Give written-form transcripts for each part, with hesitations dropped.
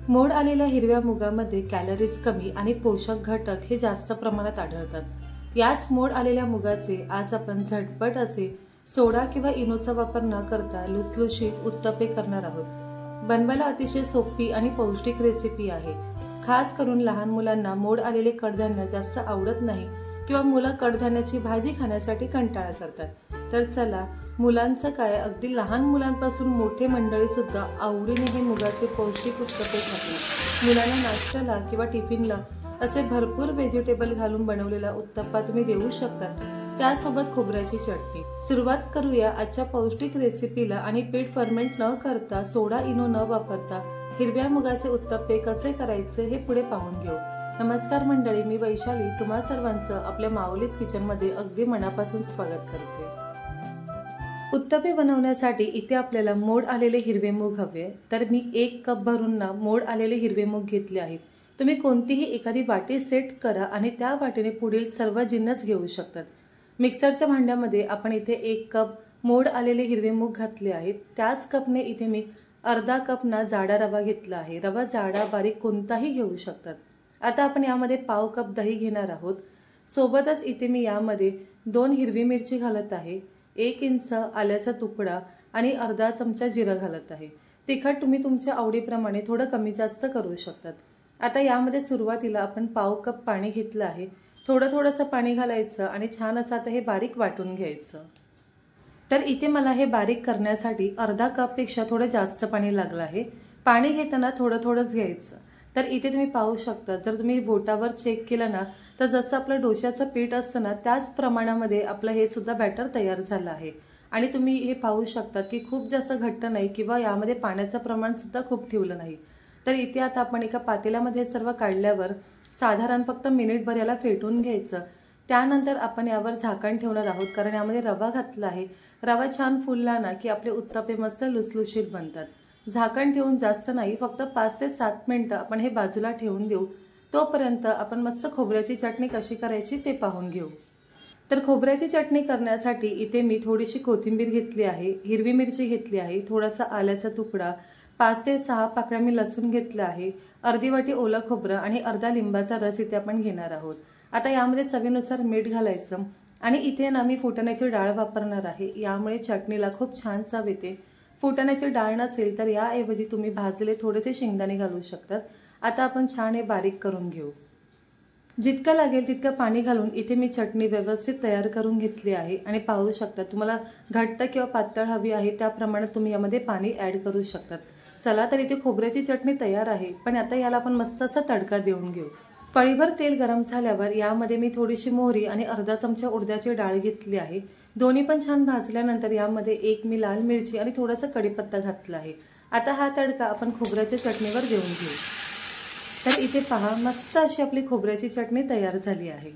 मोड आलेल्या हिरव्या मुगामध्ये कॅलरीज कमी आणि पोषक घटक हे जास्त प्रमाणात आढळतात। याच मोड आलेल्या मुगाचे आज आपण झटपट असे सोडा किंवा इनोचा वापर न करता लुसलुशीत उत्तप्पे करणार आहोत। बनवायला अतिशय सोपी आणि पौष्टिक रेसिपी आहे। खास करून लहान मुलांना मोड आलेले कडधान्य जास्त आवडत नाही किंवा मुलं कडधान्याची भाजी खाण्यासाठी कंटाळा करतात। तर चला, मुलांचं काय, अगदी लहान मुलांपासून मोठे मंडळी सुद्धा आवडीने हे मुगाचे पौष्टिक उत्तप्पे खातात। मुलांना नाश्त्याला किंवा टिफिनला असे भरपूर व्हेजिटेबल घालून बनवलेला उत्तप्पा तुम्ही देऊ शकता, त्यासोबत खोबऱ्याची चटणी। सुरुवात करूया आजच्या पौष्टिक रेसिपीला आणि पीठ फर्मेंट न करता, सोडा इनो न वापरता हिरव्या मुगाचे उत्तप्पे कसे करायचे हे पुढे पाहून घेऊ। नमस्कार मंडळी, मी वैशाली तुम्हा सर्वांचं आपल्या माऊलीज किचन मध्ये अगदी मनापासून स्वागत करते। उत्तप्पे बनवण्यासाठी इथे आपल्याला मोड आलेले हिरवे मूग हवे, तर मी 1 कप भरून ना मोड आलेले हिरवे मूग घेतले आहेत। तुम्ही कोणतीही एखादी वाटी सेट करा आणि त्या वाटीने पुढील सर्व जिन्नस घेऊ शकतात। मिक्सरच्या भांड्यामध्ये आपण इथे 1 कप मोड आलेले हिरवे मूग घातले आहेत। त्याच कपने इथे मी अर्धा कप ना जाडा रवा घेतला आहे। रवा जाडा बारीक कोणताही घेऊ शकतात। आता आपण यामध्ये पाव कप दही घेणार आहोत। सोबतच इथे मी यामध्ये 2 हिरवी मिरची घालत आहे, 1 इंच आल्याचा तुकडा आणि अर्धा चमचा जिरा घालत आहे। तिखट तुम्ही तुमच्या आवडीप्रमाणे थोडं कमी जास्त करू शकतात। आता यामध्ये सुरुवातीला आपण पाव कप पाणी घेतलं आहे। थोडंसं पाणी घालायचं आणि छान असं आता हे बारीक वाटून घ्यायचं। तर इथे मला हे बारीक करण्यासाठी अर्धा कप पेक्षा थोडं जास्त पाणी लागलं आहे। पाणी घेताना थोडंच घ्यायचं। तर इथे तुम्ही पाहू शकता, जर तुम्ही बोटावर चेक केलं ना, तर जसं आपलं डोश्याचं पीठ असतं ना, त्याच प्रमाणामध्ये आपलं हे सुद्धा बॅटर तयार झालं आहे। आणि तुम्ही हे पाहू शकता की खूप जास्त घट्ट नाही किंवा यामध्ये पाण्याचं प्रमाण सुद्धा खूप ठेवलं नाही। तर इथे आता आपण एका पातेल्यामध्ये सर्व काढल्यावर साधारण फक्त मिनिटभर याला फेटून घ्यायचं। त्यानंतर आपण यावर झाकण ठेवणार आहोत, कारण यामध्ये रवा घातला आहे। रवा छान फुलला ना की आपले उत्तप्पे मस्त लुसलुशीत बनतात। झाकण ठेवून जास्त नाही, फक्त 5 ते 7 मिनिटं आपण हे बाजूला ठेवून देऊ। तोपर्यंत आपण मस्त खोबऱ्याची चटणी कशी करायची ते पाहून घेऊ। तर खोबऱ्याची चटणी करण्यासाठी इथे मी थोडीशी कोथिंबीर घेतली आहे, हिरवी मिरची घेतली आहे, थोडासा आल्याचा तुकडा, 5 ते 6 पाकळ्या मी लसूण घेतला आहे, अर्धी वाटी ओलं खोबरं आणि अर्धा लिंबाचा रस इथे आपण घेणार आहोत। आता यामध्ये चवीनुसार मीठ घालायचं आणि इथे ना मी फुटाण्याची डाळ वापरणार आहे। यामुळे चटणीला खूप छान चव येते। फुटाण्याची डाळ नसेल तर याऐवजी तुम्ही भाजलेले थोडेसे शेंगदाणे घालू शकतात। आता आपण छान हे बारीक करून घेऊ। जितकं लागेल तितकं पाणी घालून इथे मी चटणी व्यवस्थित तयार करून घेतली आहे। आणि पाहू शकता, तुम्हाला घट्ट किंवा पातळ हवी आहे त्याप्रमाणे तुम्ही यामध्ये पाणी ॲड करू शकतात। चला, तर इथे खोबऱ्याची चटणी तयार आहे, पण आता याला आपण मस्त असा तडका देऊन घेऊ। पळीभर तेल गरम झाल्यावर यामध्ये मी थोडीशी मोहरी आणि अर्धा चमचा उडदाची डाळ घेतली आहे। दोन्ही पण छान भाजल्यानंतर यामध्ये 1 मी लाल मिरची आणि थोडासा कढीपत्ता घातला आहे। आता हा तडका आपण खोबऱ्याच्या चटणीवर देऊन घेऊ। तर इथे पहा, मस्त अशी आपली खोबऱ्याची चटणी तयार झाली आहे।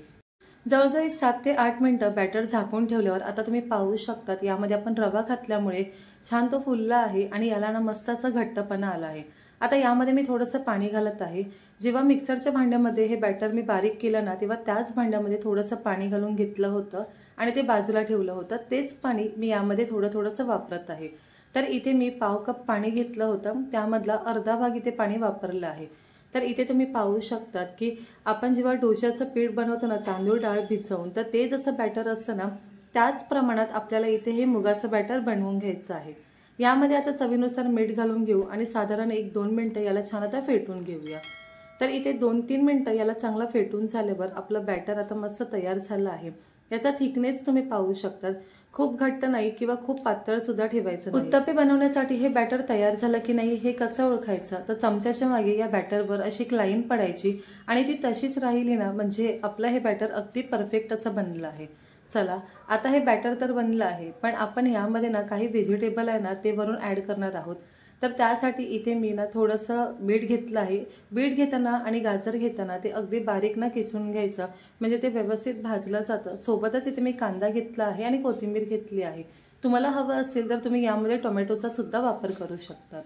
जवळजवळ एक 7 ते 8 मिनिटं बॅटर झाकून ठेवल्यावर आता तुम्ही पाहू शकतात, यामध्ये आपण रवा घातल्यामुळे छान तो फुलला आहे आणि याला ना मस्त असा घट्टपणा आला आहे। आता यामध्ये मी थोडंसं पाणी घालत आहे। जेव्हा मिक्सरच्या भांड्यामध्ये हे बॅटर मी बारीक केलं ना, तेव्हा त्याच भांड्यामध्ये थोडंसं पाणी घालून घेतलं होतं आणि ते बाजूला ठेवलं होतं। तेच पाणी मी यामध्ये थोडंसं वापरत आहे। तर इथे मी पाव कप पाणी घेतलं होतं, त्यामधला अर्धा भाग इथे पाणी वापरलं आहे। तर इथे तुम्ही पाहू शकतात की आपण जेव्हा डोश्याचं पीठ बनवतो ना, तांदूळ डाळ भिजवून, तर ते जसं बॅटर असतं ना, त्याच प्रमाणात आपल्याला इथे हे मुगाचं बॅटर बनवून घ्यायचं आहे। यामध्ये आता चवीनुसार मीठ घालून घेऊ आणि साधारण 1-2 मिनिटं याला छान आता फेटून घेऊया। तर इथे 2-3 मिनिटं याला चांगलं फेटून झाल्यावर आपलं बॅटर आता मस्त तयार झालं आहे। याचा थिकनेस तुम्ही पाहू शकतात, खूप घट्ट नाही किंवा खूप पातळ सुद्धा ठेवायचं नाही। उत्तप्पे बनवण्यासाठी हे बॅटर तयार झालं की नाही हे कसं ओळखायचं, तर चमच्याच्या मागे या बॅटरवर अशी एक लाईन पडायची आणि ती तशीच राहिली ना, म्हणजे आपलं हे बॅटर अगदी परफेक्ट असं बनलं आहे। चला, आता हे बॅटर तर बनलं आहे, पण आपण यामध्ये ना काही व्हेजिटेबल आहे ना ते वरून ॲड करणार आहोत। तर त्यासाठी इथे मी ना थोडंसं बीट घेतलं आहे। बीट घेताना आणि गाजर घेताना ते अगदी बारीक ना किसून घ्यायचं, म्हणजे ते व्यवस्थित भाजलं जातं। सोबतच इथे मी कांदा घेतला आहे आणि कोथिंबीर घेतली आहे। तुम्हाला हवं असेल तर तुम्ही यामध्ये टोमॅटोचा सुद्धा वापर करू शकतात।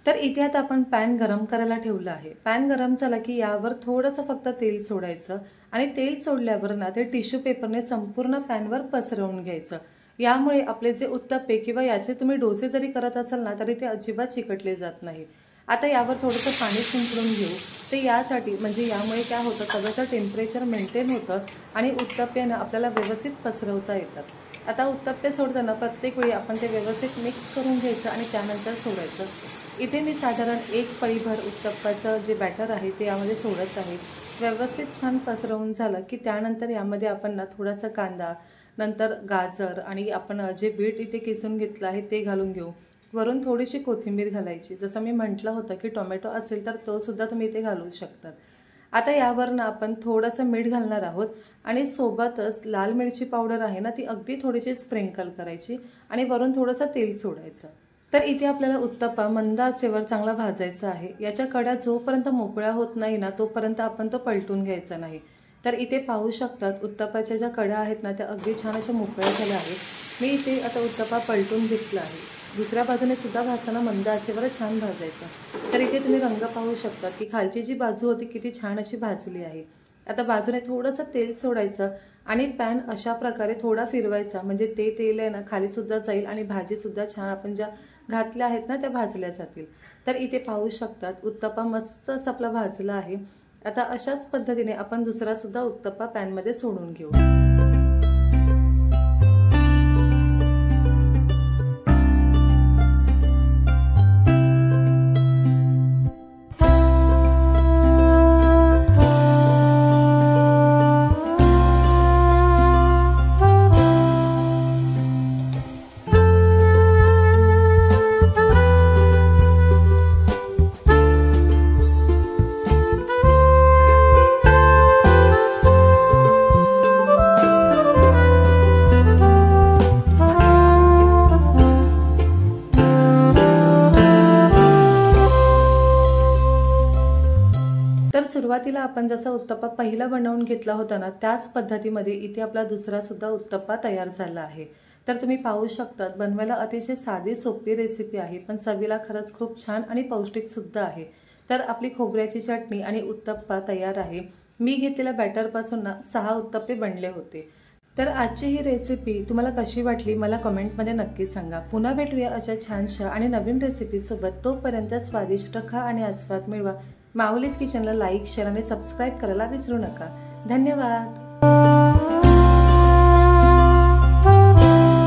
तर इथे आता आपण पॅन गरम करायला ठेवलं आहे। पॅन गरम झाला की यावर थोडंसं फक्त तेल सोडायचं आणि तेल सोडल्यावर ना ते टिश्यू पेपरने संपूर्ण पॅनवर पसरवून घ्यायचं। यामुळे आपले जे उत्तप्पे किंवा याचे तुम्ही डोसे जरी करत असाल ना, तरी ते अजिबात चिकटले जात नाही। आता यावर थोडंसं पाणी शिंपडून घेऊ. ते यासाठी म्हणजे यामुळे काय होतं, तव्याचं टेम्परेचर मेंटेन होतं आणि उत्तप्पे ना आपल्याला व्यवस्थित पसरवता येतात. आता उत्तप्पे सोडताना प्रत्येक वेळी आपण ते व्यवस्थित मिक्स करून घ्यायचं आणि त्यानंतर सोडायचं. इथे मी साधारण 1 पळीभर उत्तप्पाचं जे बॅटर आहे ते यामध्ये सोडत आहे. व्यवस्थित छान पसरवून झालं की त्यानंतर यामध्ये आपण ना थोडासा कांदा, नंतर गाजर आणि आपण जे बीट इथे किसून घेतलं आहे ते घालून घेऊ. वरून थोडीशी कोथिंबीर घालायची. जसं मी म्हटलं होतं की टोमॅटो असेल तर तो सुद्धा तुम्ही इथे घालू शकता. आता यावरनं आपण थोडंसं मीठ घालणार आहोत आणि सोबतच लाल मिरची पावडर आहे ना, ती अगदी थोडीशी स्प्रिंकल करायची आणि वरून थोडंसं तेल सोडायचं. तर इथे आपल्याला उत्तप्पा मंद आचेवर चांगला भाजायचा आहे. याच्या कड्या जोपर्यंत मोकळ्या होत नाही ना, तोपर्यंत आपण तो पलटून घ्यायचा नाही. तर इथे पाहू शकतात उत्तप्पाच्या ज्या कड्या आहेत ना, त्या अगदी छान अशा मोकळ्या झाल्या आहेत. मी इथे आता उत्तप्पा पलटून घेतला आहे. दुसऱ्या बाजूने सुद्धा भाजताना मंद आचेवर छान भाजायचा. तर इथे तुम्ही रंग पाहू शकता की खालची जी बाजू होती किती छान अशी भाजली आहे. आता बाजूने थोडंसं तेल सोडायचं आणि पॅन अशा प्रकारे थोडा फिरवायचा, म्हणजे ते तेल आहे ना खालीसुद्धा जाईल आणि भाजीसुद्धा छान आपण ज्या घातल्या आहेत ना त्या भाजल्या जातील. तर इथे पाहू शकतात उत्तप्पा मस्तच आपला भाजला आहे. आता अशाच पद्धतीने आपण दुसरासुद्धा उत्तप्पा पॅनमध्ये सोडून घेऊ. तर सुरुवातीला आपण जसा उत्तप्पा पहिला बनवून घेतला होता ना, त्याच पद्धतीमध्ये इथे आपला दुसरासुद्धा उत्तप्पा तयार झाला आहे. तर तुम्ही पाहू शकता बनवायला अतिशय साधी सोपी रेसिपी आहे, पण चवीला खरंच खूप छान आणि पौष्टिकसुद्धा आहे. तर आपली खोबऱ्याची चटणी आणि उत्तप्पा तयार आहे. मी घेतलेल्या बॅटरपासून ना 6 उत्तप्पे बनले होते. तर आजची ही रेसिपी तुम्हाला कशी वाटली मला कमेंटमध्ये नक्की सांगा. पुन्हा भेटूया अशा छानशा आणि नवीन रेसिपीसोबत. तोपर्यंत स्वादिष्ट खा आणि आस्वाद मिळवा. माऊलीज किचनला लाईक, शेअर आणि सबस्क्राईब करायला विसरू नका. धन्यवाद.